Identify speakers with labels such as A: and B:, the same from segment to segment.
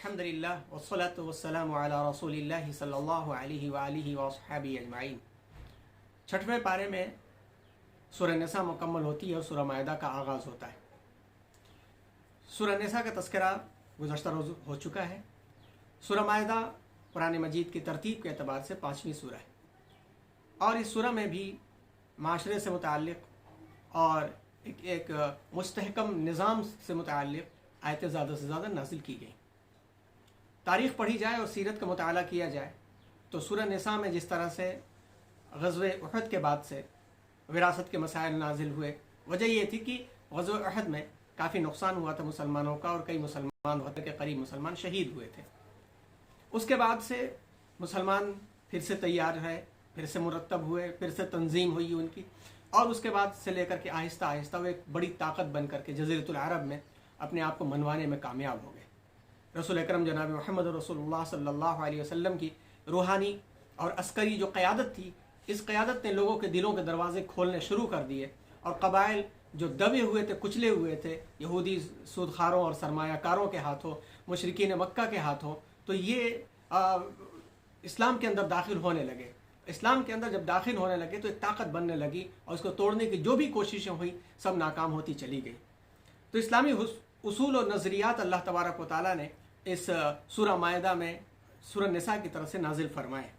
A: अल्हम्दुलिल्लाह वस्सलातु वस्सलामु अला रसूलिल्लाहि सल्लल्लाहु अलैहि व आलिहि व अस्हाबिहि अजमाइन। छठवें पारे में सूरह निसा मुकम्मल होती है और सूरह माइदा का आगाज़ होता है। सूरह निसा का तज़किरा गुज़श्ता रोज़ हो चुका है। सूरह माइदा कुरान मजीद की तरतीब के एतबार से 5वीं सूरह है और इस सूरह में भी माशरे से मुताल्लिक़ और एक मुस्तहकम निज़ाम से मुताल्लिक़ आयतें ज़्यादा से ज़्यादा नाजिल की गई। तारीख़ पढ़ी जाए और सीरत का मुताला किया जाए तो सूरह निसा में जिस तरह से ग़ज़वे उहद के बाद से विरासत के मसाइल नाजिल हुए, वजह ये थी कि ग़ज़वे उहद में काफ़ी नुकसान हुआ था मुसलमानों का और कई मुसलमान वक़्त के करीब मुसलमान शहीद हुए थे। उसके बाद से मुसलमान फिर से तैयार है, फिर से मुरतब हुए, फिर से तंजीम हुई उनकी और उसके बाद से लेकर के आहिस्ता आहिस्ता वो एक बड़ी ताकत बन करके जज़ीरतुल अरब में अपने आप को मनवाने में कामयाब हो गए। रसूल अकरम जनाब मोहम्मद रसूलुल्लाह सल्लल्लाहु अलैहि वसल्लम की रूहानी और अस्करी जो क़यादत थी, इस क़यादत ने लोगों के दिलों के दरवाजे खोलने शुरू कर दिए और कबाइल जो दबे हुए थे, कुचले हुए थे यहूदी सूदखारों और सरमायाकारों के हाथों, मुशरिकीन मक्का के हाथों, तो ये इस्लाम के अंदर दाखिल होने लगे। इस्लाम के अंदर जब दाखिल होने लगे तो एक ताकत बनने लगी और इसको तोड़ने की जो भी कोशिशें हुई सब नाकाम होती चली गई। तो इस्लामी उसूल और नज़रियात अल्लाह तबारक व तआला ने इस सूरह माइदा में सूरह निसा की तरफ से नाजिल फरमाए।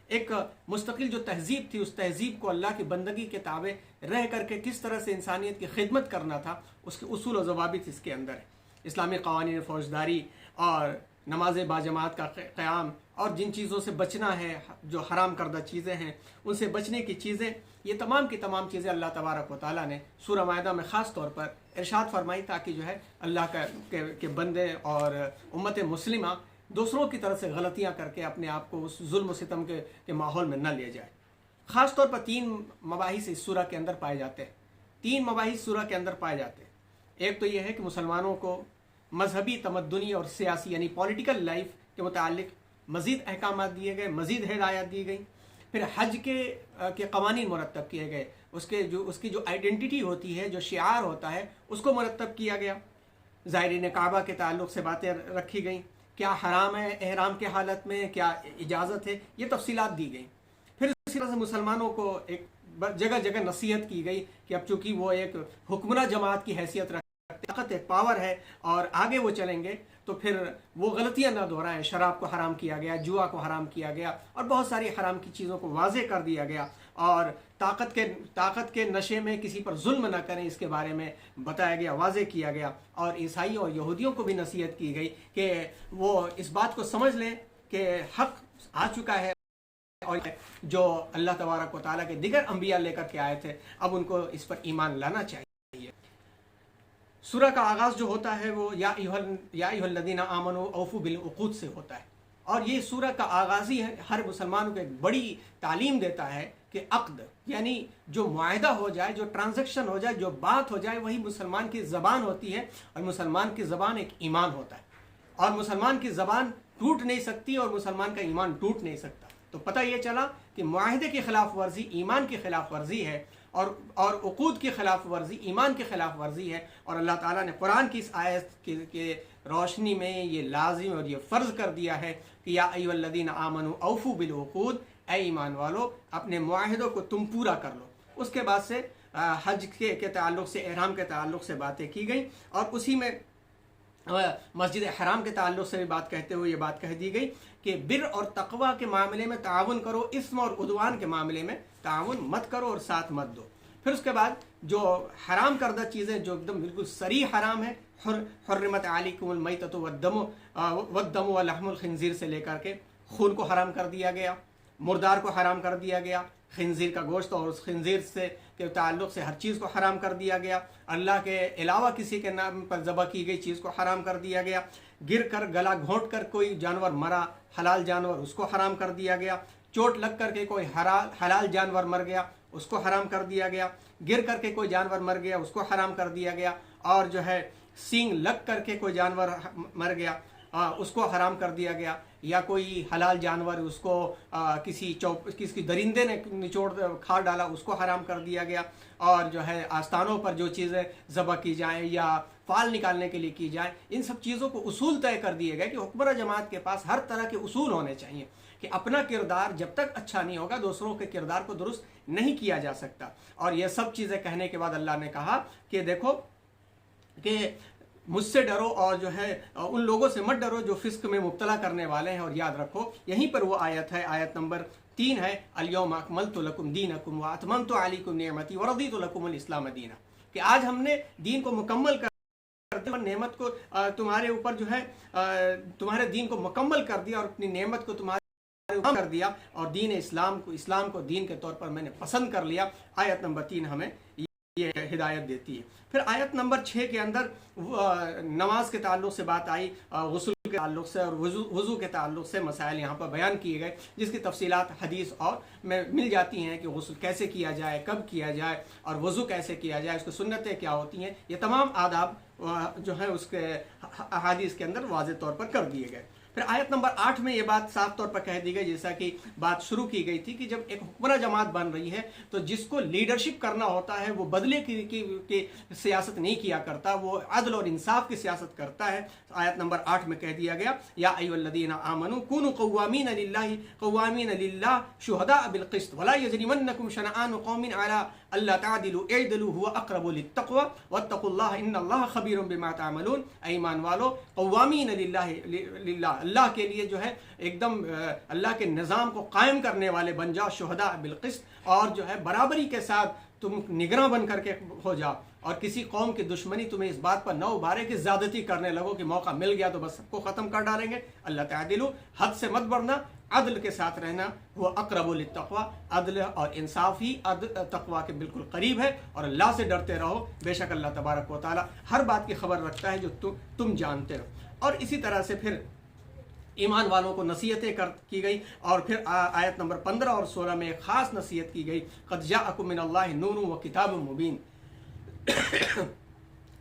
A: एक मुस्तकिल जो तहजीब थी, उस तहजीब को अल्लाह की बंदगी के ताबे रह करके किस तरह से इंसानियत की खिदमत करना था, उसके उसूल और ज़वाबित इसके अंदर है। इस्लामी क़वानीन फ़ौजदारी और नमाज बाजमात का क़याम और जिन चीज़ों से बचना है, जो हराम करदा चीज़ें हैं उनसे बचने की चीज़ें, ये तमाम की तमाम चीज़ें अल्लाह तबारक व तआला ने सूरह माइदा में ख़ास तौर पर इरशाद फरमाई ताकि जो है अल्लाह के बंदे और उम्मत मुस्लिमा दूसरों की तरफ से गलतियाँ करके अपने आप को उस जुल्म सितम के माहौल में न ले जाए। ख़ास तौर पर 3 मबाहिस इस सूरह के अंदर पाए जाते हैं। 3 मबाहिस सूरह के अंदर पाए जाते हैं। एक तो यह है कि मुसलमानों को मजहबी, तमद्दुनी और सियासी यानी पॉलिटिकल लाइफ के मुतालिक मज़ीद अहकाम दिए गए, मज़ीद हिदायत दी गई। फिर हज के कवानीन मुरतब किए गए, उसकी जो आइडेंटिटी होती है, जो शिआर होता है, उसको मुरतब किया गया। ज़ायरीन काबा के ताल्लुक़ से बातें रखी गई, क्या हराम है एहराम के हालत में, क्या इजाज़त है, ये तफसीलात दी गई। फिर इसी तरह से मुसलमानों को एक जगह जगह नसीहत की गई कि अब चूँकि वो एक हुक्मरान जमात की हैसियत ताकत है, पावर है और आगे वो चलेंगे तो फिर वो गलतियां ना दोहराएं। शराब को हराम किया गया, जुआ को हराम किया गया और बहुत सारी हराम की चीज़ों को वाज़े कर दिया गया और ताकत के नशे में किसी पर जुल्म ना करें, इसके बारे में बताया गया, वाज़े किया गया। और ईसाइयों और यहूदियों को भी नसीहत की गई कि वो इस बात को समझ लें कि हक़ आ चुका है और जो अल्लाह तबारक व तआला के दिगर अंबिया लेकर के आए थे, अब उनको इस पर ईमान लाना चाहिए। सूरह का आगाज़ जो होता है वो या अय्युहल्लज़ीना आमनू औफू बिल उक़ूद से होता है और ये सूरह का आगाज़ ही हर मुसलमान को एक बड़ी तालीम देता है कि अक़्द यानी जो मुआहदा हो जाए, जो ट्रांजैक्शन हो जाए, जो बात हो जाए, वही मुसलमान की ज़बान होती है और मुसलमान की ज़बान एक ईमान होता है और मुसलमान की ज़बान टूट नहीं सकती और मुसलमान का ईमान टूट नहीं सकता। तो पता ये चला कि मुआहदे की खिलाफ वर्जी ईमान की खिलाफ वर्जी है और उक़ूद की खिलाफ वर्जी ईमान की खिलाफ वर्जी है। और अल्लाह ताला ने कुरान की इस आयत के रोशनी में ये लाजिम और ये फ़र्ज़ कर दिया है कि या अय्युहल्लज़ीना आमनू औफू बिल उक़ूद, ऐ ईमान वालो अपने मुआहदों को तुम पूरा कर लो। उसके बाद से हज के ताल्लुक़ से, एहराम के ताल्लुक़ से बातें की गई और उसी में मस्जिद हराम के ताल्लुक़ से भी बात कहते हुए ये बात कह दी गई कि बिर और तक़वा के मामले में ताउन करो, इस्म और उद्वान के मामले में ताउन मत करो और साथ मत दो। फिर उसके बाद जो हराम करदा चीज़ें जो एकदम बिल्कुल सरी हराम है, हुर्रिमत अलैकुमुल मैततु वद्दमु व लहमुल खिंज़ीर से लेकर के खून को हराम कर दिया गया, मुर्दार को हराम कर दिया गया, खिंज़ीर का गोश्त और उस खिंज़ीर से के ताल्लुक़ से हर चीज़ को हराम कर दिया गया। अल्लाह के अलावा किसी के नाम पर ज़बह की गई चीज़ को हराम कर दिया गया। गिर कर गला घोंट कर कोई जानवर मरा, हलाल जानवर, उसको हराम कर दिया गया। चोट लग करके कोई हलाल जानवर मर गया, उसको हराम कर दिया गया। गिर करके कोई जानवर मर गया, उसको हराम कर दिया गया। और जो है सींग लग करके कोई जानवर मर गया उसको हराम कर दिया गया, या कोई हलाल जानवर उसको किसी दरिंदे ने निचोड़ खा डाला, उसको हराम कर दिया गया। और जो है आस्थानों पर जो चीज़ें ज़बह की जाएं या फाल निकालने के लिए की जाए, इन सब चीज़ों को उसूल तय कर दिए गए कि हुक्मरान जमात के पास हर तरह के उसूल होने चाहिए कि अपना किरदार जब तक अच्छा नहीं होगा दूसरों के किरदार को दुरुस्त नहीं किया जा सकता। और ये सब चीज़ें कहने के बाद अल्लाह ने कहा कि देखो कि मुझसे डरो और जो है उन लोगों से मत डरो जो फिस्क में मुब्तला करने वाले हैं। और याद रखो यहीं पर वो आयत है, आयत नंबर 3 है, अल-यौम अकमलतु लकुम दीनकुम व अतममतु अलैकुम निअमती व रदीतु लकुमुल इस्लाम दीना, कि आज हमने दीन को मुकम्मल करते और नेमत को तुम्हारे ऊपर जो है तुम्हारे दीन को मुकम्मल कर दिया और अपनी नेमत को तुम्हारे ऊपर कर दिया और दीन इस्लाम को दीन के तौर पर मैंने पसंद कर लिया। आयत नंबर 3 हमें ये हिदायत देती है। फिर आयत नंबर 6 के अंदर नमाज के ताल्लुक से बात आई, गुस्ल के ताल्लुक से और वज़ू के ताल्लुक से मसाइल यहाँ पर बयान किए गए, जिसकी तफसीलात हदीस और में मिल जाती हैं कि गुस्ल कैसे किया जाए, कब किया जाए और वज़ू कैसे किया जाए, उसकी सुन्नतें क्या होती हैं। ये तमाम आदाब जो है उसके हदीस के अंदर वाज़ेह तौर पर कर दिए गए। फिर आयत नंबर 8 में ये बात साफ तौर पर कह दी गई, जैसा कि बात शुरू की गई थी, कि जब एक हुक्मरान जमात बन रही है तो जिसको लीडरशिप करना होता है वो बदले की सियासत नहीं किया करता, वो अदल और इंसाफ की सियासत करता है। आयत नंबर 8 में कह दिया गया, या अय्युहल्लज़ीना आमनू कुनू क़व्वामीन लिल्लाह शुहदाअ बिल क़िस्त वला यजरिमन्नकुम शनआनु क़ौमिन अला अल्ला तादिलु इअदिलु हुवा अक़रबु लित्तक़वा वत्तक़ुल्लाह इन्नल्लाह ख़बीरुम बिमा तअमलून। ईमान वालो क़व्वामीन लिल्लाह, अल्लाह के लिए जो है एकदम अल्लाह के निज़ाम को कायम करने वाले बन जाओ, शुहदा बिल क़िस्त, और जो है बराबरी के साथ तुम निगरां बन करके हो जाओ। और किसी कौम की दुश्मनी तुम्हें इस बात पर न उभारे कि ज्यादती करने लगो कि मौका मिल गया तो बस सबको ख़त्म कर डालेंगे। अल्लाह तादिलु, हद से मत बढ़ना, अदल के साथ रहना, वो अक़रबु लित्तक़वा, अदल और इंसाफ ही तक़वा के बिल्कुल करीब है। और अल्लाह से डरते रहो, बेशक अल्लाह तबारक व तआला हर बात की खबर रखता है जो तुम जानते हो। और इसी तरह से फिर ईमान वालों को नसीहतें की गई। और फिर आयत नंबर 15 और 16 में एक ख़ास नसीहत की गई, क़द जाअकुम मिनल्लाहि नूरुन व किताबुम मुबीन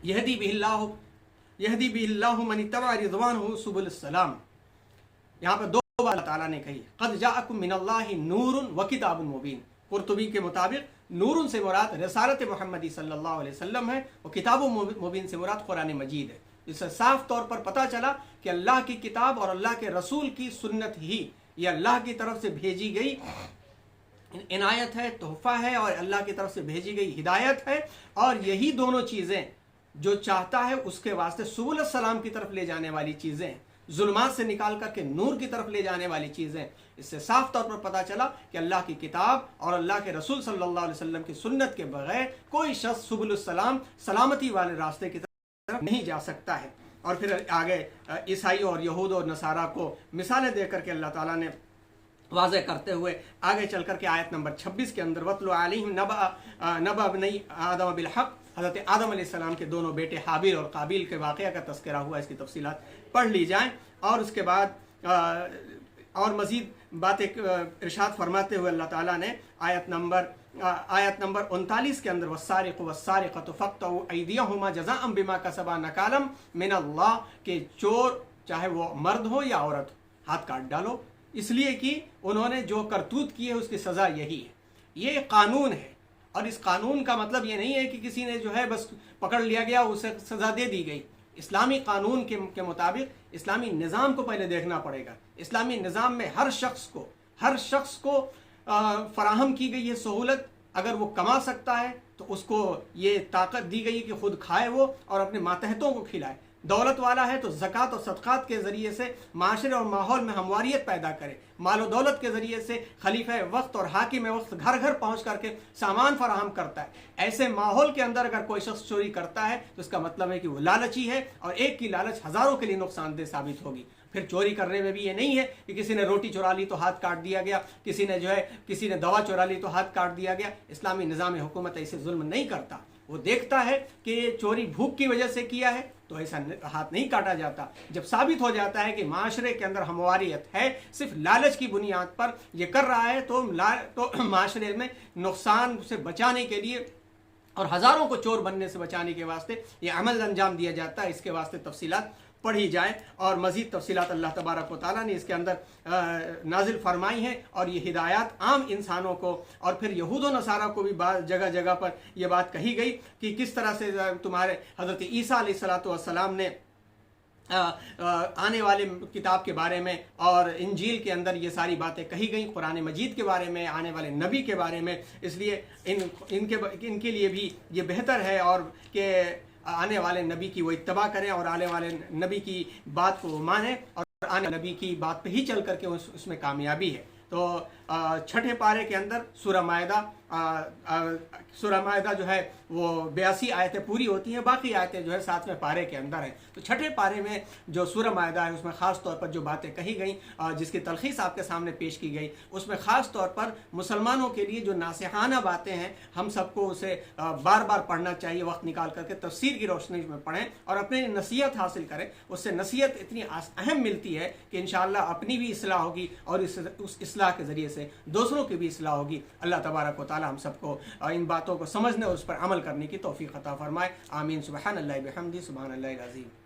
A: यहदी बिहिल्लाहु मन इत्तबअ रिज़वानहु सुबुलस सलाम। यहाँ पर 2 बार अल्लाह ताला ने कही, क़द जाअकुम मिनल्लाहि नूरुन व किताबुन मुबीन। कुर्तुबी के मुताबिक नूरुन से मुराद रिसालत मुहम्मदी सल्लल्लाहु अलैहि वसल्लम है और किताबुन मुबीन से मुराद कुरान मजीद है। इससे साफ तौर पर पता चला कि अल्लाह की किताब और अल्लाह के रसूल की सुन्नत ही ये अल्लाह की तरफ से भेजी गई इनायत है, तोहफा है और अल्लाह की तरफ से भेजी गई हिदायत है। और यही दोनों चीज़ें जो चाहता है उसके वास्ते सुबुल सलाम की तरफ ले जाने वाली चीज़ें, जुल्मात से निकाल करके नूर की तरफ ले जाने वाली चीज़ें। इससे साफ तौर पर पता चला कि अल्लाह की किताब और अल्लाह के रसूल सल्लल्लाहु अलैहि वसल्लम की सुन्नत के बगैर कोई शख्स सुबुल सलाम, सलामती वाले रास्ते की तरफ नहीं जा सकता है। और फिर आगे ईसाई और यहूद और नसारा को मिसालें दे करके अल्लाह ताला ने वाज़ेह करते हुए आगे चल करके आयत नंबर 26 के अंदर वत्लु अलैहिम नबअ इब्नई आदम बिल हक़, हज़रत आदम अलैहिस्सलाम के दोनों बेटे हाबिल और काबिल के वाक़या का तज़किरा हुआ। इसकी तफसीलात पढ़ ली जाएँ। और उसके बाद और मज़ीद बातें इरशाद फरमाते हुए अल्लाह ताला ने आयत नंबर 39 के अंदर वस्सारिक़ु वस्सारिक़तु फ़क़्तउ अयदियहुमा जज़ाअन बिमा कसबा नकालम मिनल्लाह, के चोर चाहे वो मर्द हो या औरत हो हाथ काट डालो, इसलिए कि उन्होंने जो करतूत की है उसकी सज़ा यही है। ये कानून है और इस कानून का मतलब ये नहीं है कि किसी ने जो है बस पकड़ लिया गया उसे सज़ा दे दी गई। इस्लामी कानून के मुताबिक इस्लामी निज़ाम को पहले देखना पड़ेगा। इस्लामी निज़ाम में हर शख्स को फराहम की गई है सहूलत, अगर वो कमा सकता है तो उसको ये ताकत दी गई है कि खुद खाए वो और अपने मातहतों को खिलाए। दौलत वाला है तो ज़कात और सदक़ात के ज़रिए से माशरे और माहौल में हमवारियत पैदा करे। माल और दौलत के ज़रिए से खलीफा वक्त और हाकिम वक्त घर घर पहुँच करके सामान फराहम करता है। ऐसे माहौल के अंदर अगर कोई शख्स चोरी करता है तो इसका मतलब है कि वो लालची है और एक की लालच हज़ारों के लिए नुकसानदेह साबित होगी। फिर चोरी करने में भी ये नहीं है कि किसी ने रोटी चुरा ली तो हाथ काट दिया गया, किसी ने दवा चुरा ली तो हाथ काट दिया गया। इस्लामी निज़ाम हुकूमत ऐसे जुल्म नहीं करता। वो देखता है कि चोरी भूख की वजह से किया है तो ऐसा हाथ नहीं काटा जाता। जब साबित हो जाता है कि माशरे के अंदर हमवारियत है, सिर्फ लालच की बुनियाद पर ये कर रहा है, तो माशरे में नुकसान से बचाने के लिए और हज़ारों को चोर बनने से बचाने के वास्ते ये अमल अंजाम दिया जाता है। इसके वास्ते तफसीलात पढ़ी जाए और मज़ीद तफसीलात अल्लाह तबारक व तआला ने इसके अंदर नाजिल फरमाई हैं और ये हिदायत आम इंसानों को और फिर यहूद व नसारा को भी जगह जगह पर यह बात कही गई कि किस तरह से तुम्हारे हज़रत ईसा अलैहिस्सलातु वस्सलाम ने आने वाले किताब के बारे में और इंजील के अंदर ये सारी बातें कही गई, कुरान मजीद के बारे में, आने वाले नबी के बारे में। इसलिए इनके लिए भी ये बेहतर है और कि आने वाले नबी की वो इत्तबा करें और आने वाले नबी की बात को माने और आने वाले नबी की बात पे ही चल करके उसमें कामयाबी है। तो छठे पारे के अंदर सूरह मायदा जो है वो 82 आयतें पूरी होती हैं, बाकी आयतें जो है 7वें पारे के अंदर हैं। तो छठे पारे में जो सूरह मायदा है उसमें ख़ास तौर पर जो बातें कही गई, जिसकी तलखीस आपके सामने पेश की गई, उसमें ख़ास तौर पर मुसलमानों के लिए जो नासिहाना बातें हैं हम सबको उसे बार बार पढ़ना चाहिए, वक्त निकाल करके तफसीर की रोशनी में पढ़ें और अपने नसीहत हासिल करें। उससे नसीहत इतनी अहम मिलती है कि इंशाअल्लाह अपनी भी इस्लाह होगी और उस इस्लाह के ज़रिए से दूसरों की भी इस्लाह होगी। अल्लाह तबारक व तआला हम सबको इन बातों को समझने और उस पर अमल करने की तौफीक अता फरमाए। आमीन। सुबहानल्लाहि बिहम्दिही सुबहानल्लाहिल अज़ीम।